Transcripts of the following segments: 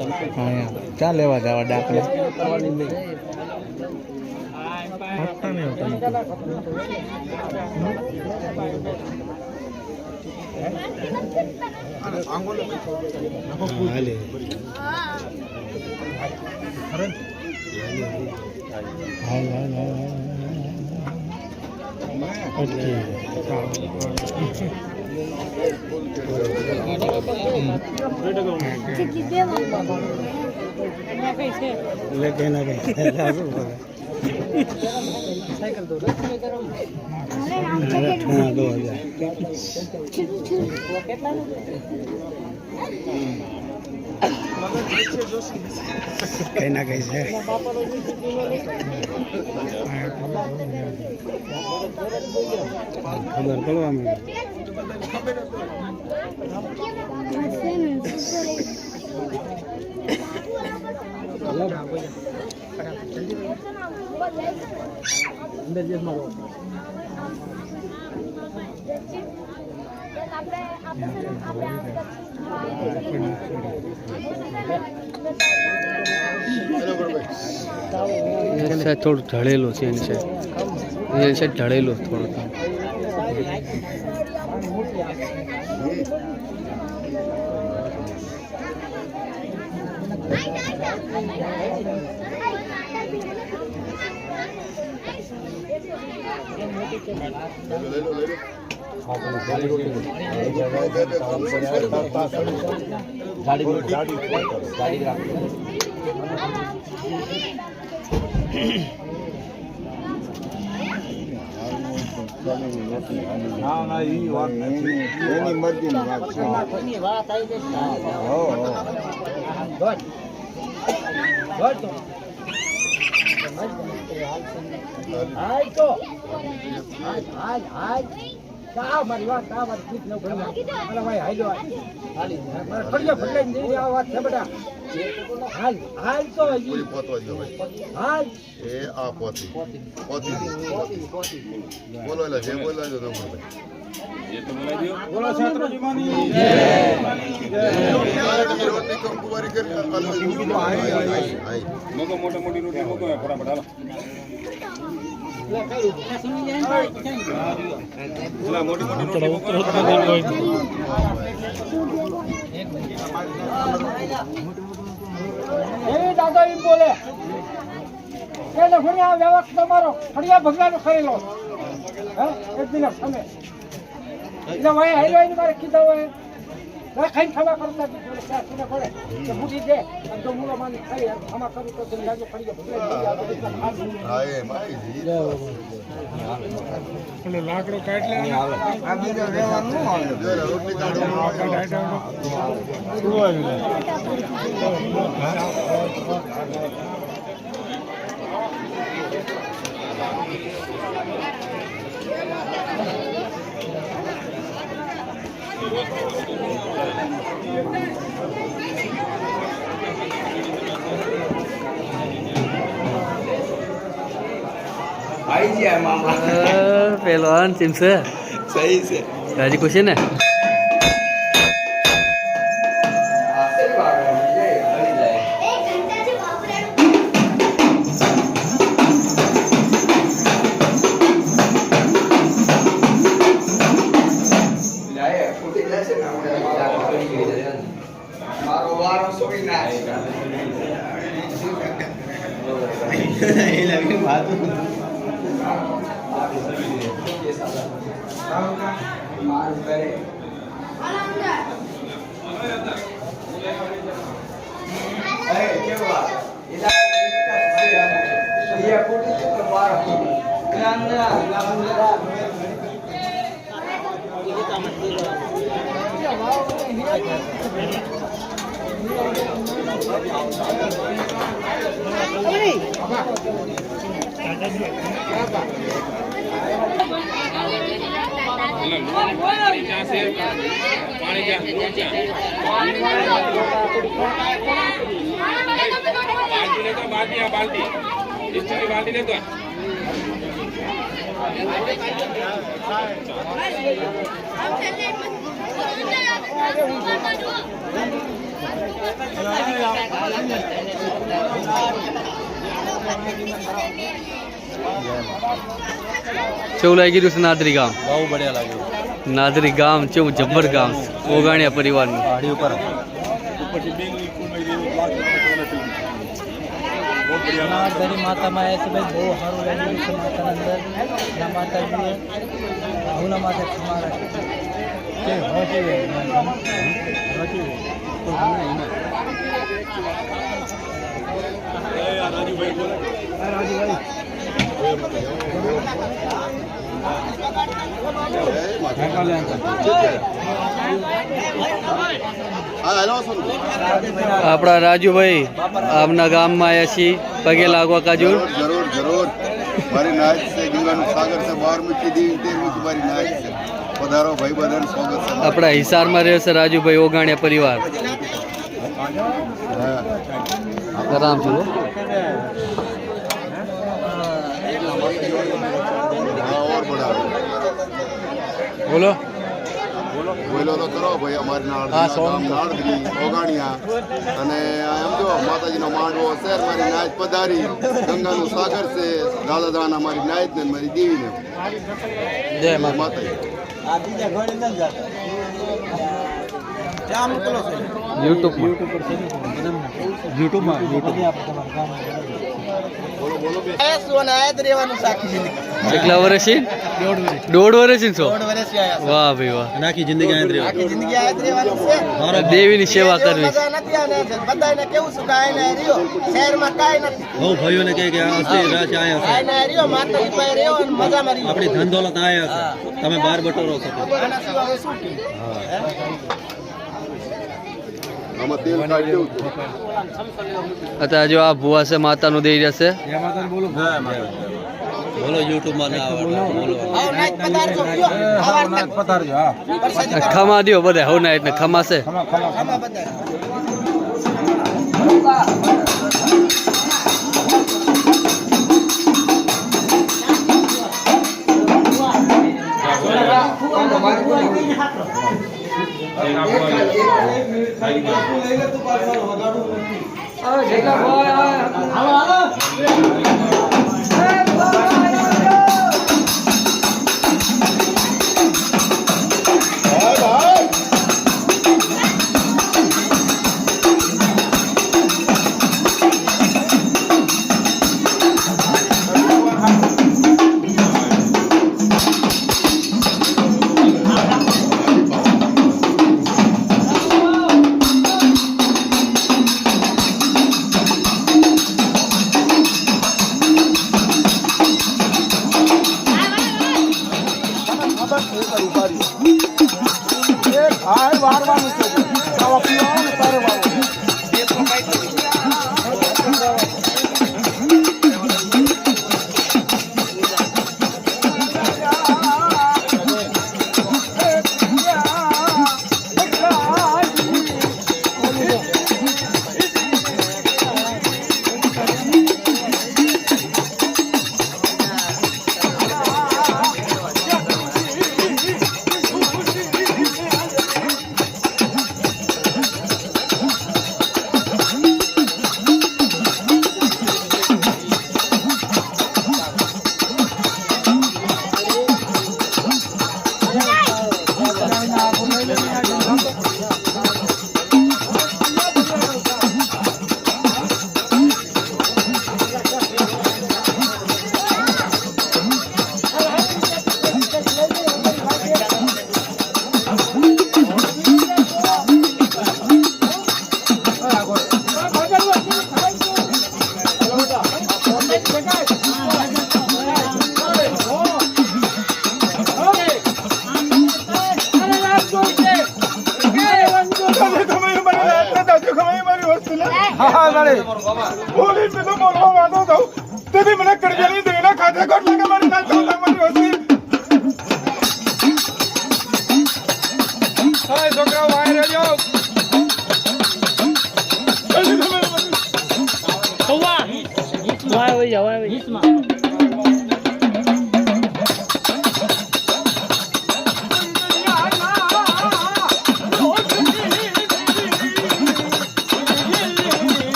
હા ક્યાં લેવા જવા ડાકને કઈ ના કઈ છે ખબર પડવા થોડું ઢળેલું છે એની સાઈડ ઢળેલું થોડું મારી વાત ઠીક ન ભાઈ હાલ આ વાત છે બેટા હાલ હાલ તો હાલ એ આ પોતી બોલો એટલે જે બોલો છો તમે બોલો છાત્રજી માની રોટલી કંકુવારી કરી મોટો મોટી રોટલી મોકો ફટાફટ હાલો દાદા એમ બોલે વ્યવસ્થા તમારો ફળિયા ભગવાન ખરેલો એક દિન તમે એટલે ભાઈ હાઈલો મારે કીધા હોય ખાઈ ખવા કરતા પડે મૂકી દે જો મૂળો માની ખાઈ આમાં કરું તો લાગે ફળિયા લાકડો કાઢ પેલો અંતિમ છે સહી છે રાજી ખુશી ને કેવું લાગી રહ્યું છે નાદરી ગામ? બહુ બઢિયા લાગ્યું. નાદરી ગામ કેવું જબ્બર ગામ છે, ઓગાણિયા પરિવારનું. ગાડી ઉપર માતામાં આવ્યા છે ભાઈ, બહુ સારું લાગી રહ્યું છે માતાના અંદર. માતાજીએ ભૂલા માતા ક્ષમા રાખી કે આપણા રાજુભાઈ આપના ગામમાં આવ્યા છીએ, પગે લાગવા કાજુ. જરૂર જરૂર. મારી નાચ છે ગંગાનું સાગર છે, 12મી દેવી 13મી મારી નાચ છે. પધારો ભાઈ બધાને સ્વાગત છે. આપણા હિસારમાં રહે છે રાજુભાઈ ઓગાણિયા પરિવાર. આરામ છું. બોલો બોલો તો કરો ભાઈ. અમારી નાળદરી ઓગાણિયા અને એમ જો માતાજીનો માંડવો છે. મારી નાચ પધારી, ગંગાનું સાગર છે. દાદા દાના મારી નાચ ને મારી દેવીને જય માતાજી. કેટલા વર્ષથી? 1.5 વર્ષથી છો? વાહ ભાઈ વાહ. આખી જિંદગી દેવીની સેવા કરવી. બહુ ભાઈઓને કહે કે આપણી ધન દોલત આયા છે, તમે બાર બટોરો છો. આમાં તેલ કાઢી દેવું છે. અત્યારે જો આ ભુવા છે માતાનું દઈ રહ્યા છે. બોલો યુટ્યુબમાં ના ખમા દો બધા હવ ના એટલે ખમા છે.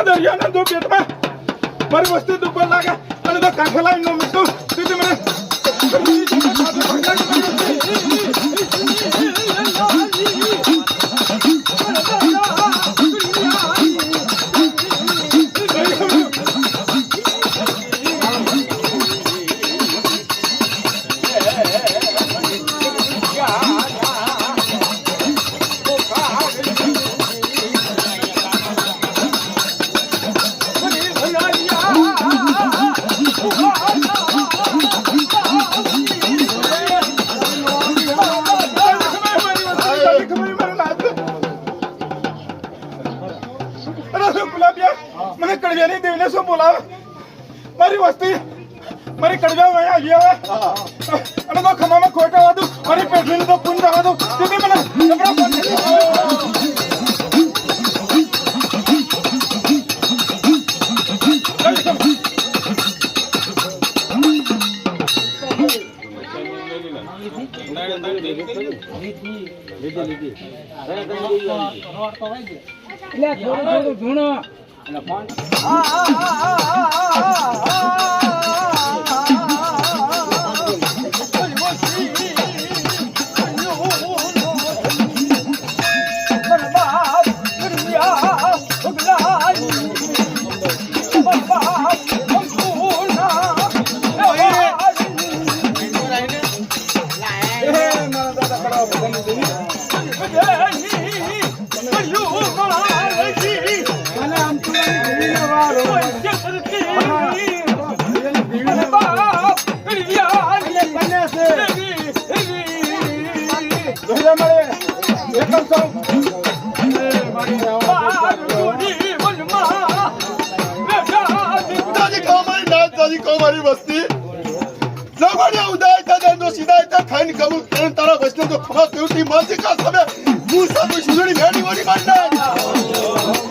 દરિયાના દો પેટમાં મારી વસ્તી દુકાન લાગે અને તો કાંઠે લાવીને મીઠું તેથી મને મને કડવિયાની દેવને શું બોલાવે મારી વસ્તી મારી કડવિયા આવી આવે અને તો ખમામાં ખોટા વાદું મારી પેટલીને તો પૂન જવા દઉં તેથી મને મારી વસ્તી લગણ્યા ઉદાય તા દો સીધા તા ખાઈને કબૂલ કરે તારા વચને તો ખબર તેવતી માનસી કા સમે મૂસા તો સુજડી વેડી વડી માનના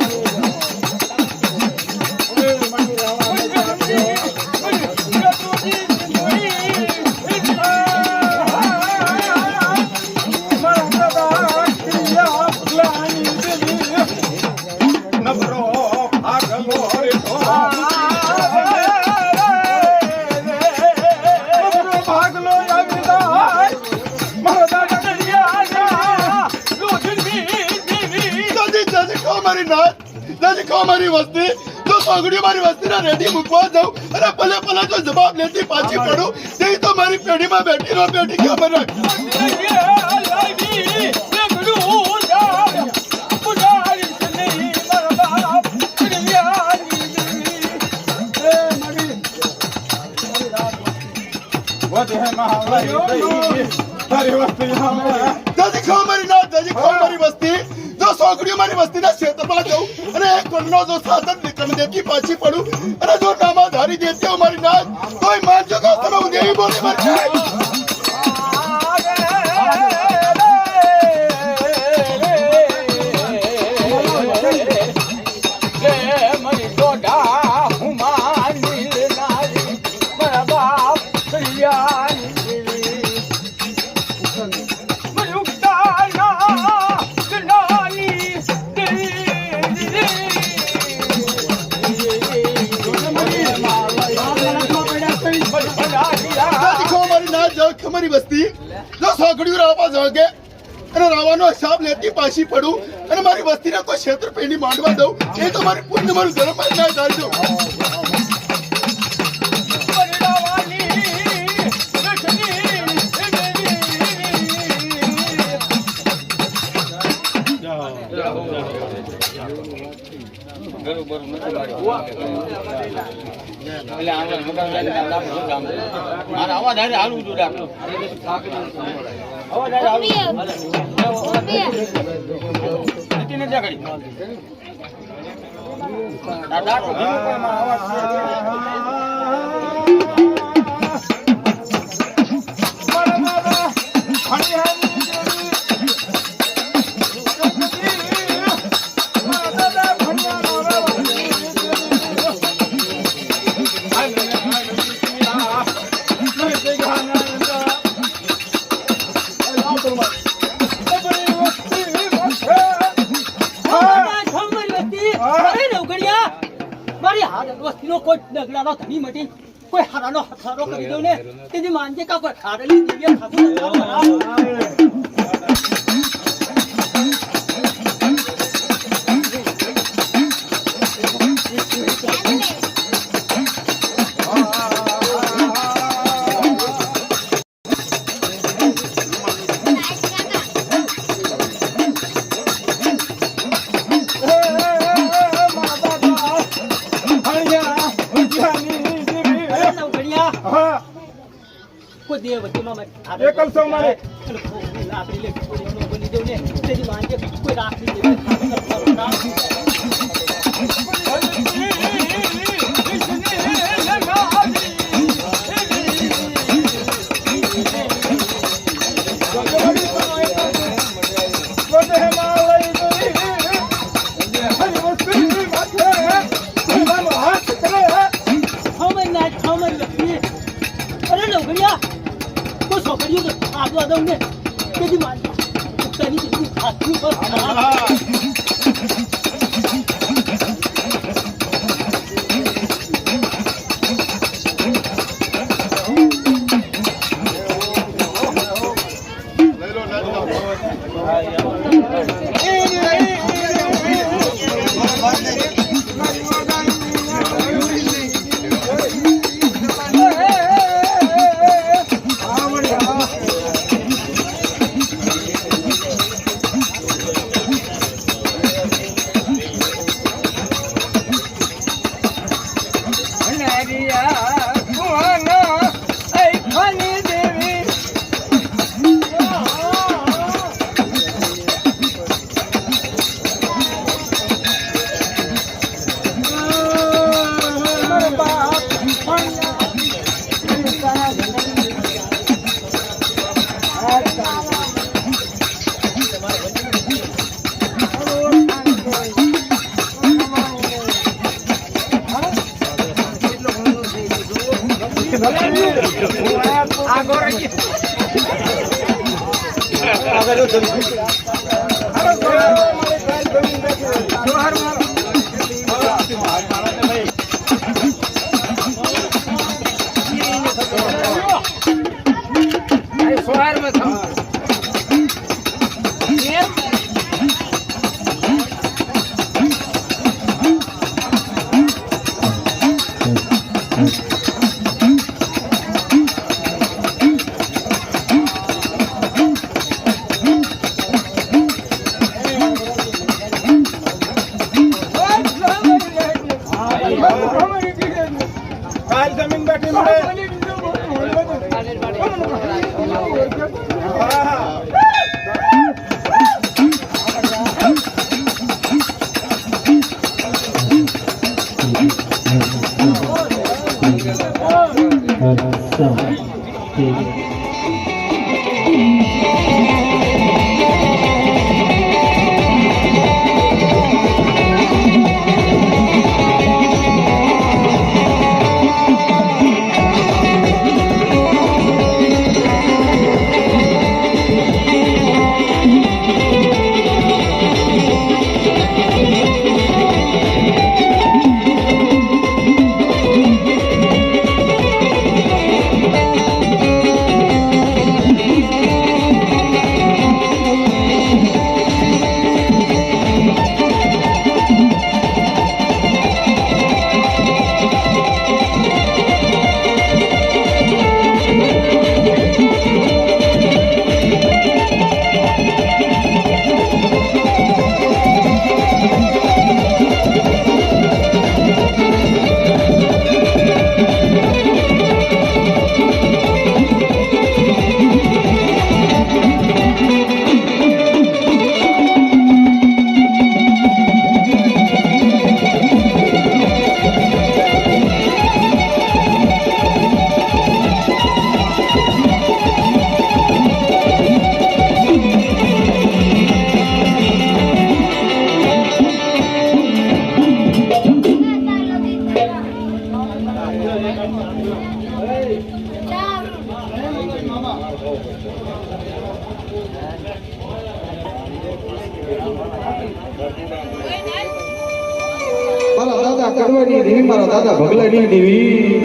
મારી વસ્તી તો સોગડીઓ મારી વસ્તીના રેડી મૂકવા જાઉં અને ભલે ભલે તો જવાબ લેતી પાછી પડું તે તો મારી પેઢીમાં બેઠી રહો બેઠી ખબર રાખ મારી વસ્તી જો સોગડીઓ મારી વસ્તીના ક્ષેત્રમાં જાઉં અને એક કોણનો જો સાધન નીકળ દેતી પાછી પડું અને જો નામા ધારી દેતી હો મારી નાચ કોઈ માનજો કે તમે હું દેવી બોલી મારી મારી વસ્તી જો સોગડીઓ રાવા જાગે અને રાવાનો હિસાબ લેતી પાછી પડું અને મારી વસ્તીને કોઈ ક્ષેત્ર પેણી માંડવા દઉં એ તો મારી પુણ્ય મારું ધર્મ ના ધારી દઉં કોઈ ડગલાનો ધણી મટી કોઈ હારાનો હથારો કરી દઉં ને તેથી માનજે કા કોઈ ખાડેલી દિવ્ય ખાતું કોઈ દેવ વતીમાં એકલ છો મારે આપણી લે થોડી બની દઉં ને તેથી માનજે કોઈ રાખી દેવે અરે નોકરિયા કોઈ છોકરીઓ તો આગળ દઉં ને તેથી માનજે ઉત્તરની તેથી હાથની પર મારા દાદા કડવાની દેવી, મારા દાદા ભગલાની દેવી.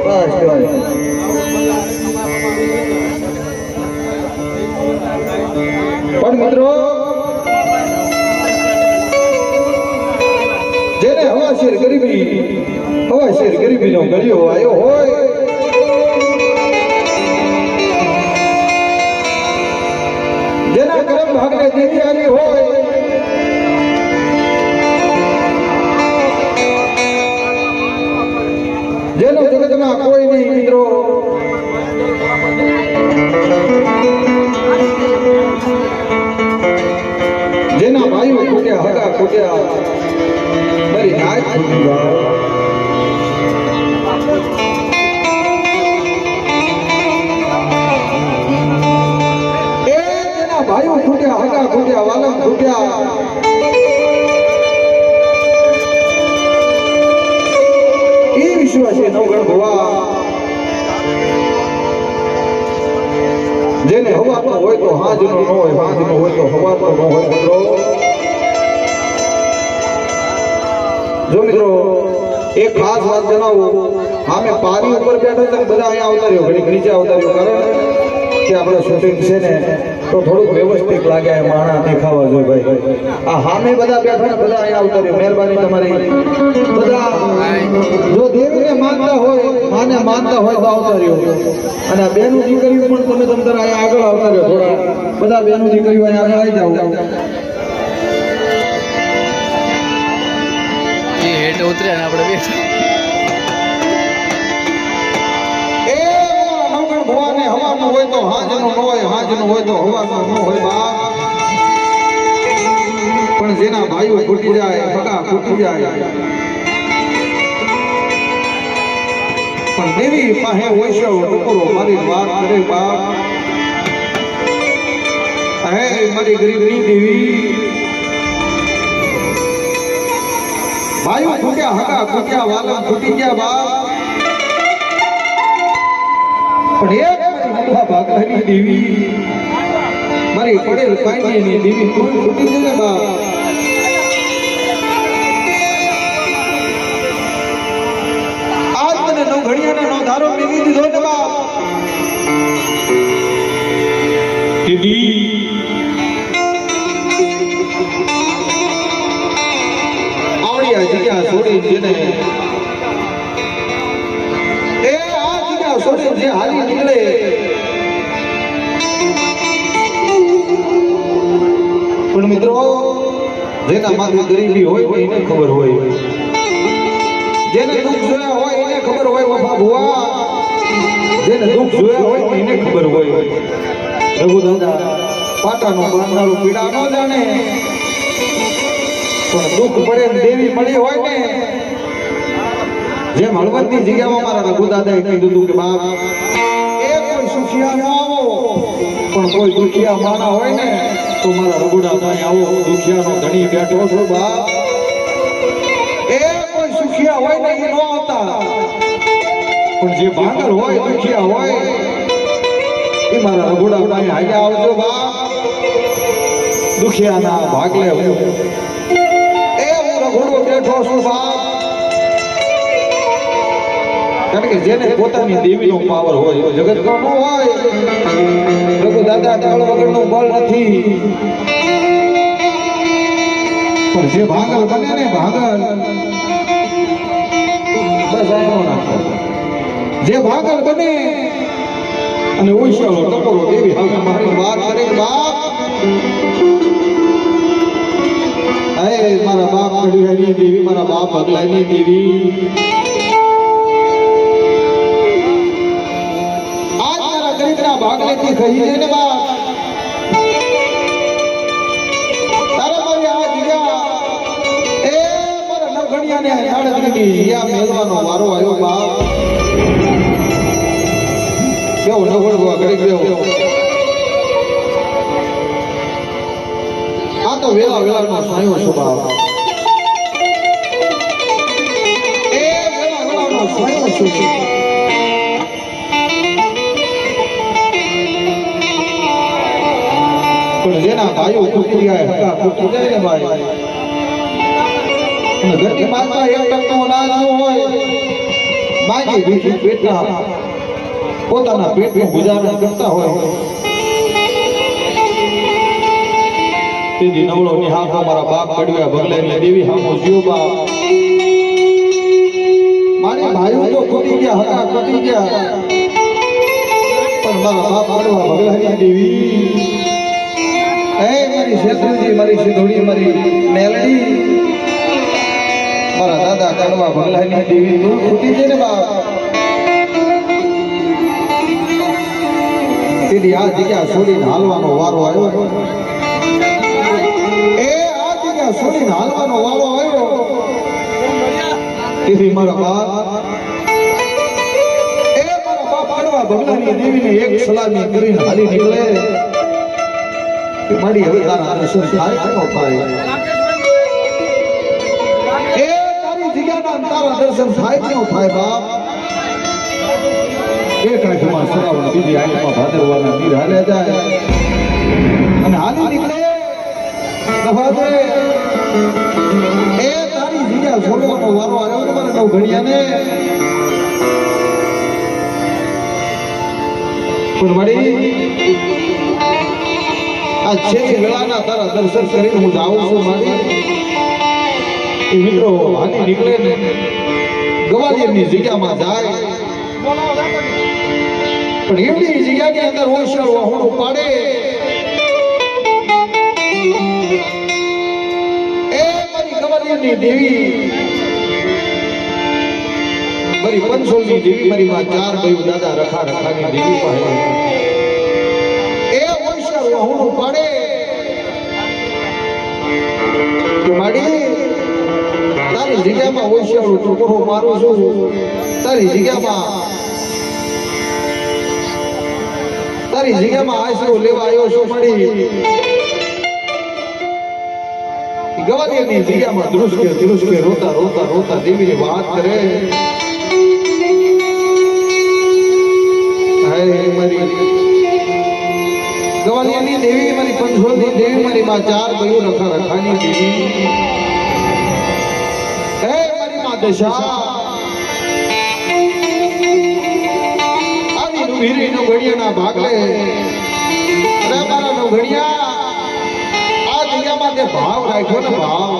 બસ કહેવાય. પણ મિત્રો, જેને હવાશેર ગરીબીનો ગળ્યો આવ્યો હોય, જેના કરમ ભાગને દેવી આવી હોય, જેનો જગતમાં કોઈ નહીં મિત્રો, જેના ભાઈઓ ખૂટ્યા, હગા ખૂટ્યા, મારી નાચ ખૂટી જાય. ભાઈઓ ખૂટ્યા, હગા ખૂટ્યા, વાલમ ખૂટ્યા, એ વિશ્વાસી નવગણ ભવા, જેને હવાનો હોય તો હાજનો ન હોય, હાજનો હોય તો હવાનો ન હોય. મિત્રો જો મિત્રો એક ખાસ વાત જણાવું, અમે પારી ઉપર બેઠો તો બધા અહીંયા આવતા રહ્યો, ઘડી નીચે આવતા રહ્યો, કારણ કે આપણે શૂટિંગ છે ને તો થોડુંક વ્યવસ્થિત લાગે, માણા દેખાવા જોઈએ ભાઈ. આ સામે બધા બેઠા ને બધા અહીંયા આવતા રહ્યો, મહેરબાની તમારી. બધા જો દેવીને માનતા હોય, માને માનતા હોય તો આવતા રહ્યો. અને આ બેનું દીકરીઓ પણ તમે તમતાર અહીંયા આગળ આવતા રહ્યો, થોડા બધા બેનું દીકરીઓ અહીંયા આગળ આવી જાવ. હેઠ ઉતર્યા ને આપણે બેઠા. ભગવાને હવાનું હોય તો હાજનું ન હોય, હાજનું હોય તો હવાનું ન હોય બાપ. પણ જેના ભાઈઓ ખૂટી જાય, ભગા ખૂટી જાય, પણ દેવી પાસે હોય છે ટુકડો મારી વાત કરે બાપ. હે મારી ગરીબની દેવી, ભાઈઓ ખૂટ્યા, હગા ખૂટ્યા, વાલમ ખૂટી ગયા બાપ. પણ એક મારી નબળા ભાગલાની દેવી, મારી પડેલ કાંઈની દેવી, તું ખૂટી જશે બાપ. આજ મને નો ઘડિયાને નો ધારો મેળવી દીધો ને બાપ. દીદી આવડી આ જગ્યા છોડી જેને છોડી જે હાલી નીકળે, પણ મિત્રો જેના માથે ગરીબી હોય એને ખબર હોય, જેને દુઃખ જોયા હોય એને ખબર હોય બાપા ભુવા, જેને દુઃખ જોયા હોય એને ખબર હોય. રઘુ દાદા પાટાનો બાંધનારો પીડા ન જાણે, પણ દુઃખ પડે દેવી મળી હોય ને, જેમ હળવદની જગ્યામાં મારા રઘુ દાદાએ કીધું હતું કે બાપ એ કોઈ સુખિયા ન આવો, પણ કોઈ દુખિયા માણા હોય ને તો મારા રઘુડા ભાઈ આવો, દુખિયાનો ધણી બેઠો છો બાપ. એ કોઈ સુખિયા હોય ને એ ન આવતા, પણ જે ભાંગર હોય, દુખિયા હોય એ મારા રઘુડા ભાઈ હાલે આવજો બાપ. દુખિયાના ભાગલે હું રઘુડો બેઠો છું બાપ. કારણ કે જેને પોતાની દેવીનો પાવર હોય, જગતનો ન હોય. રઘુ દાદા દળ વગરનું બળ નથી, પણ જે ભાગલ બને ને ભાગલ, બસ આનો નાખો, જે ભાગલ બને અને ઉછળો ટપોરો દેવી હવે મારી વાત કરે બાપ. હે મારા બાપ કડિયાની દેવી, મારા બાપ ભગલાની દેવી, ભાગલેથી કહી દે ને બાપ. તારા મારી આ જીયા એ મારા નવઘણિયાને નાળગીની જીયા મેલવાનો વારો આવ્યો બાપ. કેવો નવઘણવા કરી ગયો. આ તો વેલા વેલાનો સાયો સ્વભાવ, એ વેલા વેલાનો સાયો સ્વભાવ. પણ જાય હકા ખૂટી જાય ને ભાઈ અને ઘરની માતા એક ટકનો અનાજ ન હોય માગી ભીખી પેટના પોતાના પેટનું ગુજારણ કરતા હોય તેથી નવળો નિહાળો મારા બાપ કડવ્યા ભગલાની દેવી હામો જીવ બાપ મારી ભાઈઓ તો ખૂટી ગયા હકા ખૂટી ગયા પણ મારા બાપ કડવા ભગલાની દેવી એ મારી શેત્રુજી મારી સિંધોડી મારી મેલડી મારા દાદા કડવા ભગલાની દેવી તું ખૂટી છે ને બાપ તેથી આ જગ્યા છોડીને હાલવાનો વારો આવ્યો છોડીને હાલવાનો વાળો આવ્યો તેથી મારા બાપ કડવા ભગલાની દેવીને એક સલામી કરીને હાલી નીકળે કે મારી હવે તારા દર્શન થાય કે ન થાય એ તારી જગ્યાના તારા દર્શન થાય કે ન થાય બાપ એક આંખમાં શ્રાવણ બીજી આંખમાં ભાદરવાના નીર હાલ્યા જાય અને હાલી નીકળે એ તારી જગ્યા છોડવાનો વારો આવ્યો ને મારા નવ ઘડિયાને પણ વળી આ છેલ્લી વેળાના તારા દર્શન કરીને હું જાઉં છું મારી એ મિત્રો હાલી નીકળે ને ગવાલિયરની જગ્યામાં જાય પણ એમની જગ્યાની અંદર ઓછળ વાહણું પાડે દેવી મારી પંચોલની દેવી મારી માં ચાર ભાઈ દાદા રખા રખાની દેવી પાસે એ ઓશર વાહુનું પાડે કે માડી તારી જગ્યામાં ઓશિયાળું ટુકડો મારું છું તારી જગ્યામાં આશરો લેવા આવ્યો છું માડી ગવાલિયરની જગ્યામાં ધ્રુસકે રોતા રોતા રોતા દેવીની વાત કરે મારી ગવાલિયરની દેવી મારી પંચોલની દેવી મારી માં ચાર ભાઈઓ રખા રખાની દેવી હે મારી માં દશા આવી વીરી નો ઘડિયાના ભાગલે રે મારા નો ઘડિયા ભાવ રાખ્યો ને ભાવ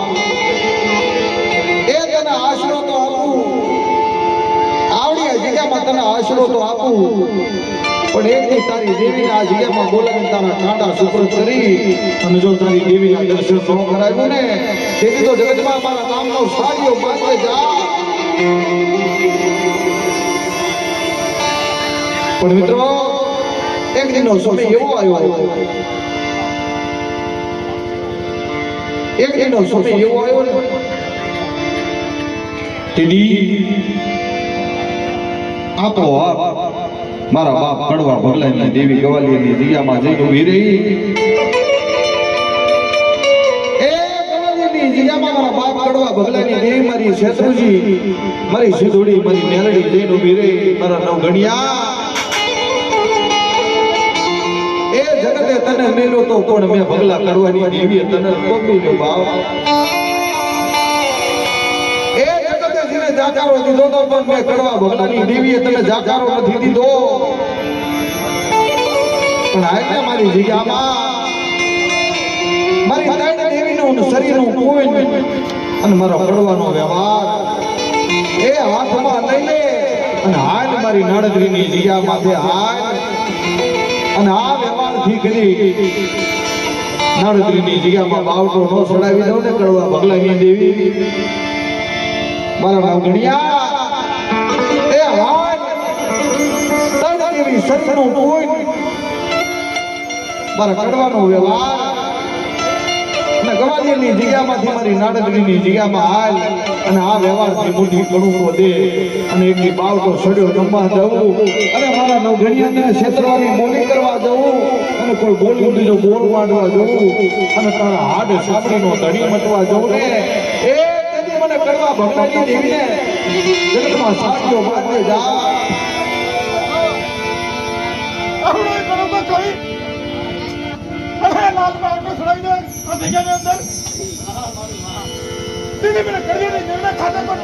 એ તને આશરો તો આપું આવડી આ જગ્યામાં તને આશરો તો આપું પણ એકથી તારી દેવીને આ જગ્યામાં બોલાવીને તારા કાંટા સુપ્રત કરી અને જો તારી દેવીના દર્શન ન કરાવ્યું ને તેથી તો જગતમાં મારા નામનો સાડીઓ પાસે જા પણ મિત્રો એક દિનનો સમય એવો આવ્યો એક દિનનો સમય એવો આવ્યો ને તેની આપો મારા બાપ કડવા ભગલાની દેવી ગવાલિયરની જગ્યામાં જઈને ઊભી રહી એ ગવાલિયરની જગ્યામાં મારા બાપ કડવા ભગલાની દેવી મારી શેત્રુજી મારી સિંધોડી મારી મેલડી જઈને ઊભી રહી મારા નવ ઘડિયા એ જગતે તને મેલો તો પણ મેં ભગલા કરવાની દેવીએ તને તોપીનો ભાવ એ જગતે જેને જાકારો દીધો તો પણ મેં કડવા ભગલાની દેવીએ તને જાકારો નથી દીધો પણ આજે મારી જગ્યામાં મારી ત્રણ દેવીનું શરીરનું કોઈ અને મારો કડવાનો વ્યવહાર એ હાથમાં લઈ લે અને હાલ મારી નાળદરીની જગ્યામાંથી હાલ અને આ વ્યવહારથી કરી નાળદરીની જગ્યામાં બાવટો ન ચડાવી દઉં ને કડવા ભગલાની દેવી મારા નાગણિયા એ હાલ તણ દેવી સત્યનું કોઈ મારા કડવાનો વ્યવહાર અને ગવાલિયરની જગ્યામાંથી મારી નાળદરીની જગ્યામાં હાલ અને આ વ્યવહારથી મોટી કડું દે અને એકની બાવટો સડ્યો રમવા જવું અને મારા નવઘણિયાને ક્ષેત્રવાની બોલી કરવા જવું અને કોઈ બોલી બીજો બોલ માંડવા જવું અને તારા હાડ સાંભળીનો ધણી મટવા જવું ને એ તેથી મને કરવા ભગલાની દેવીને જગતમાં સાચો બાંધે જા આપણે કરોમાં કોઈ અને લાલ બાગનો છોડાવી દે આ જગ્યાની અંદર દીદી મને કરી દે જેના ખાતા કોટ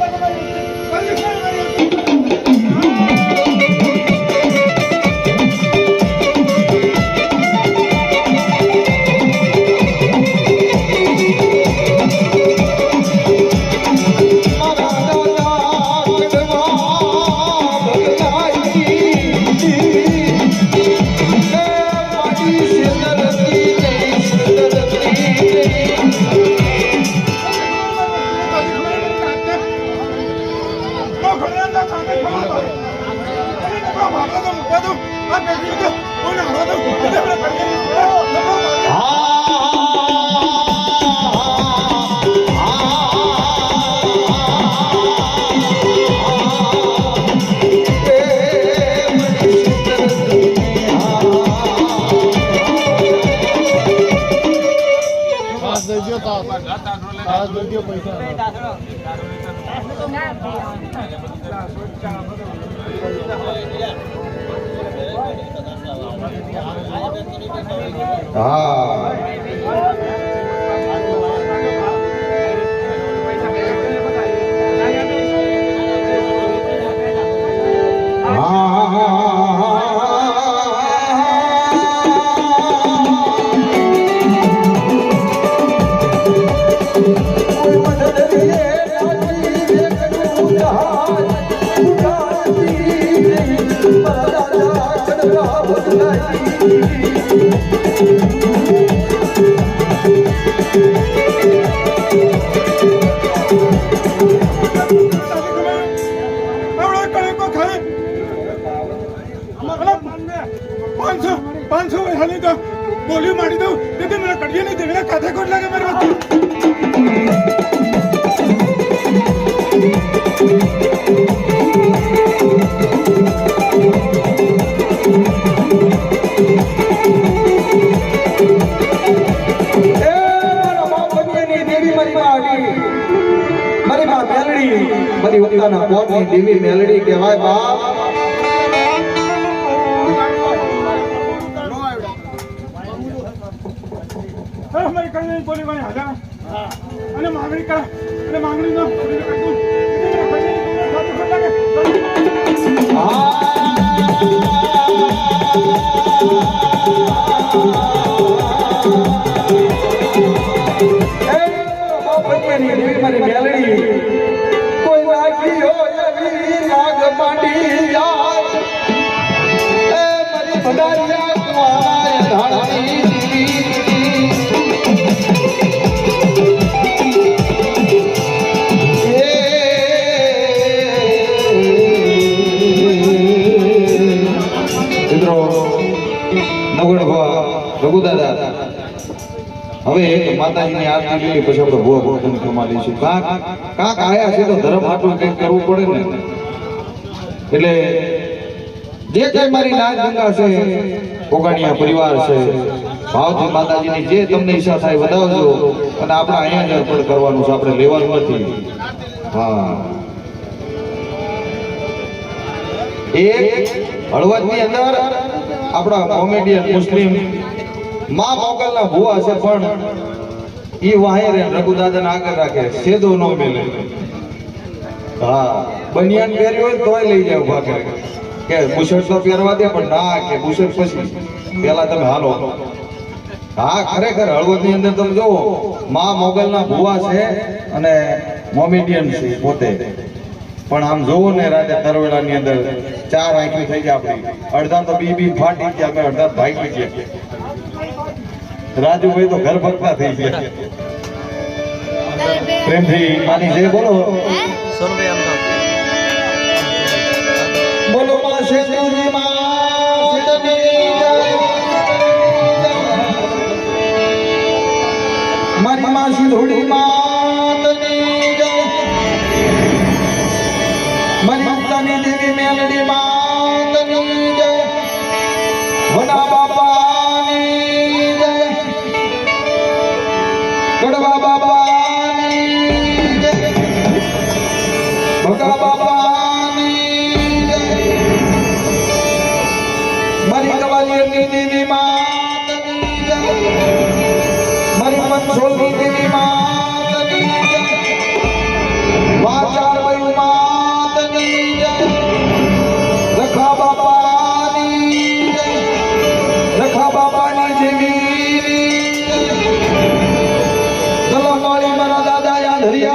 બોલ્યું મારી દઉં દીદી મને કઢીએ નહીં દેવીના ખાતે કોટ લાગે મારી વસ્તુ મારી ઉત્તાના કોટની દેવી મેલડી કહેવાય બાપ અમારી કઈ બોલી મને હાજા અને માંગણી કર અને માંગણી નો મારી મેલડી કોઈ નાખી હોય એવી નાગ માંડી જાય એ મારી ભડારિયા કુવાય ધાણી રઘુ દાદા હવે એક માતાજીની આરતી લીધી પછી આપણે ભૂવા ભક્તોની કમાલી છે કાંક આયા છે તો ધર્મ હાટું કંઈક કરવું પડે ને એટલે જે કઈ મારી નાગ ગંગા છે ઓગાણિયા પરિવાર છે ભાવથી માતાજીની જે તમને ઈચ્છા થાય વધાવજો અને આપણે અહીંયા જ અર્પણ કરવાનું છે આપણે લેવાનું નથી હા એક હળવદની અંદર આપણા કોમેડિયન મુસ્લિમ માં મોગલના ભુવા છે પણ ઈ વાહે રે રઘુદાદાને આગળ રાખે સેદો નો મેલે હા બનિયાન પહેર્યો હોય તોય લઈ જાવ ભાગે કે બુશર્ટ તો પહેરવા દે પણ ના કે બુશર્ટ પછી પેલા તમે હાલો હા ખરેખર હળવદની અંદર તમે જોવો માં મોગલના ભુવા છે અને કોમેડિયન છે પોતે પણ આમ જોવો ને રાતે તરવેલાની અંદર ચાર આંખી થઈ ગયા આપણી અડધા તો બી ફાટી ગયા અમે અડધા ભાગી ગયા રાજુભાઈ તો ઘર ભરતા થઈ ગયા પ્રેમથી માની જય બોલો બોલો માં શેતુજી માં સીતની જય મારી માં સિંધુડી માતની જય મારી માતાની દેવી મેલડી માતની જય વના બાપાની જય કડવા બાપાની જય ભગા બાપાની જય મારી કવાલિયરની દેવી માતની જય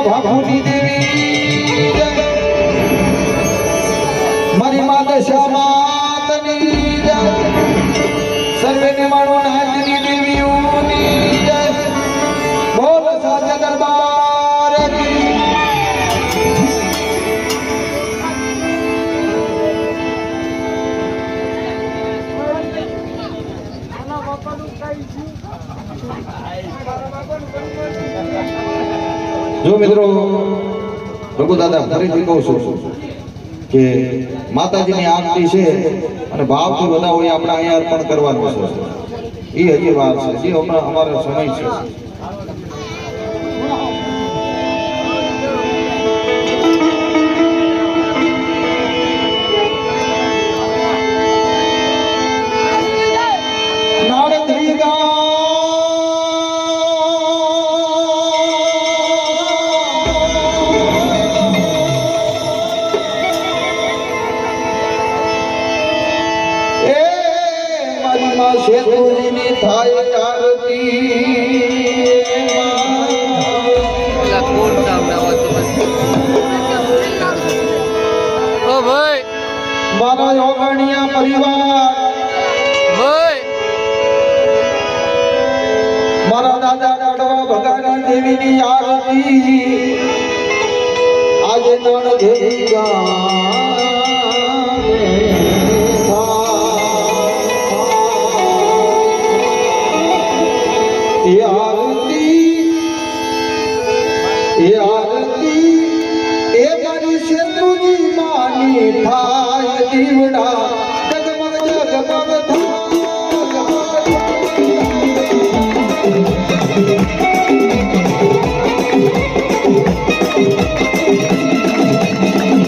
ભાભુની દેવી જય મારી માતા શ્યામાતની જય સર્વે નિમાણો નાથની દેવીઓની જય બોલ સાચા દરબાર કી આના બાપાનું કઈ જો મિત્રો રઘુ દાદા ફરીથી કહું છું કે માતાજીની આરતી છે અને ભાવથી બધા હોય આપણે અહીંયા અર્પણ કરવાનું છે એ હજી વાર છે જે હમણાં અમારો સમય છે શેતુજીની થાય આરતી પેલા કોણ સામે આવતું ઓ ભાઈ મારા યોગણિયા પરિવાર ભાઈ મારા દાદા કાઢવા ભગાની દેવીની આરતી આજે નણ દેવી આરતી એ મારી શેત્રુજી માની થાય દીવડા જગમગ જગમગ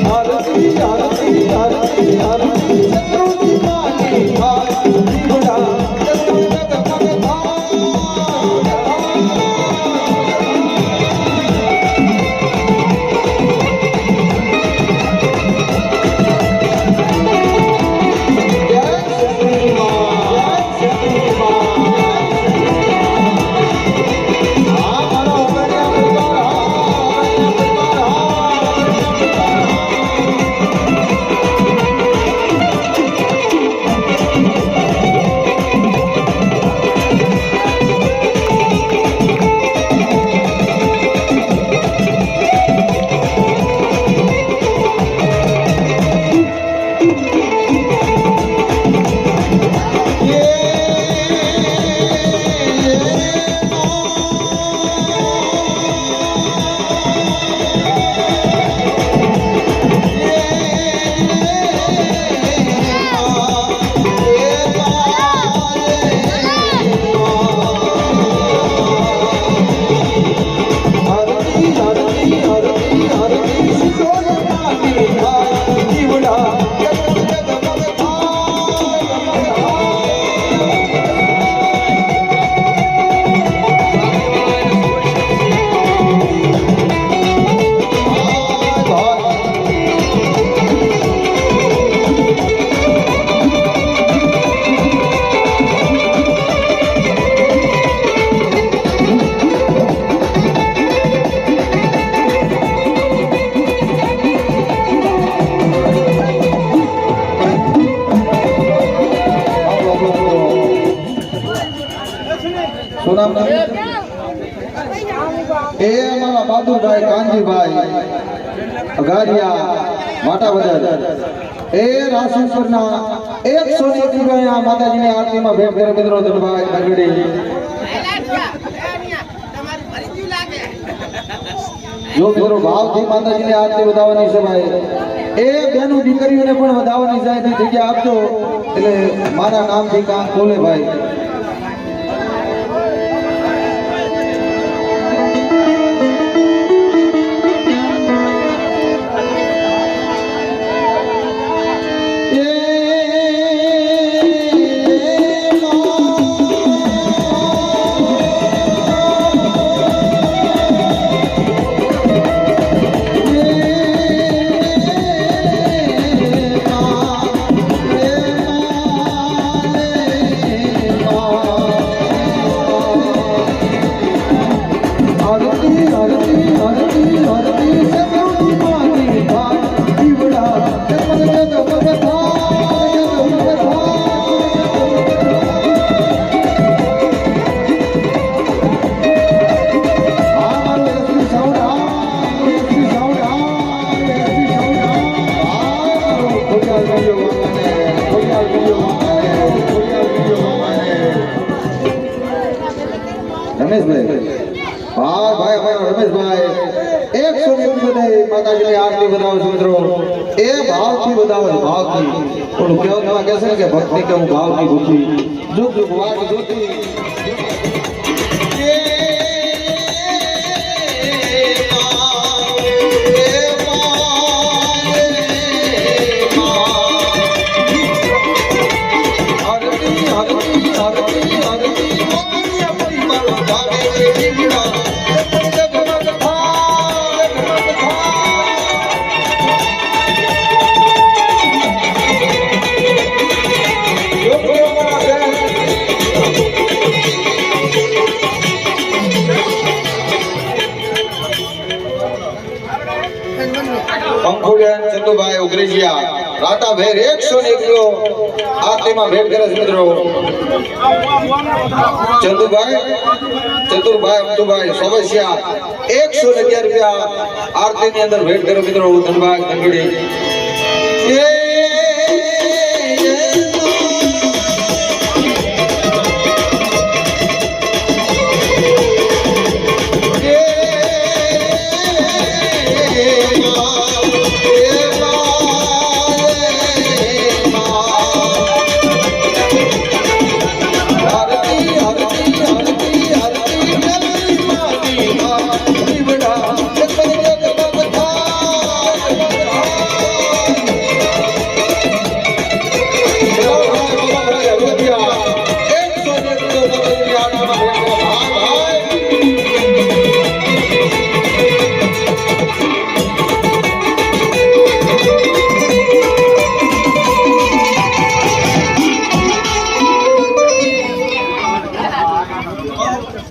આરતી આરતી આરતી આરતી શેત્રુજી માની થાય દીવડા જગમગ જગમગ એ અમારા બહાદુરભાઈ કાનજીભાઈ અઘારિયા માટા બજાર એ રાસુપરના 101 રૂપિયા માતાજીની આરતીમાં ભેટ કરે મિત્રો ધનભાઈ નગડી જો મિત્રો ભાવથી માતાજીની આરતી વધાવવાની છે ભાઈ એ બેનું દીકરીઓને પણ વધાવવાની છે જગ્યા આપજો એટલે મારા નામથી કામ ખોલે ભાઈ રમેશભાઈ હા ભાઈ અમારા રમેશભાઈ 101 માતાજીની આરતી વધાવો છો મિત્રો એ ભાવથી વધાવો છે ભાવથી થોડું કહેવામાં કહે છે કે ભક્તિ કે હું ભાવથી ભૂખી જુગ જુગ વાટ જોતી પંખુડિયા ચંદુભાઈ ઉગરેજિયા રાતા ભેર 101 આરતીમાં ભેટ કરે છે મિત્રો ચંદુભાઈ અમતુભાઈ સોબસિયા 111 રૂપિયા આરતીની અંદર ભેટ કરે મિત્રો ધનભાગ ધનગડી Yeah.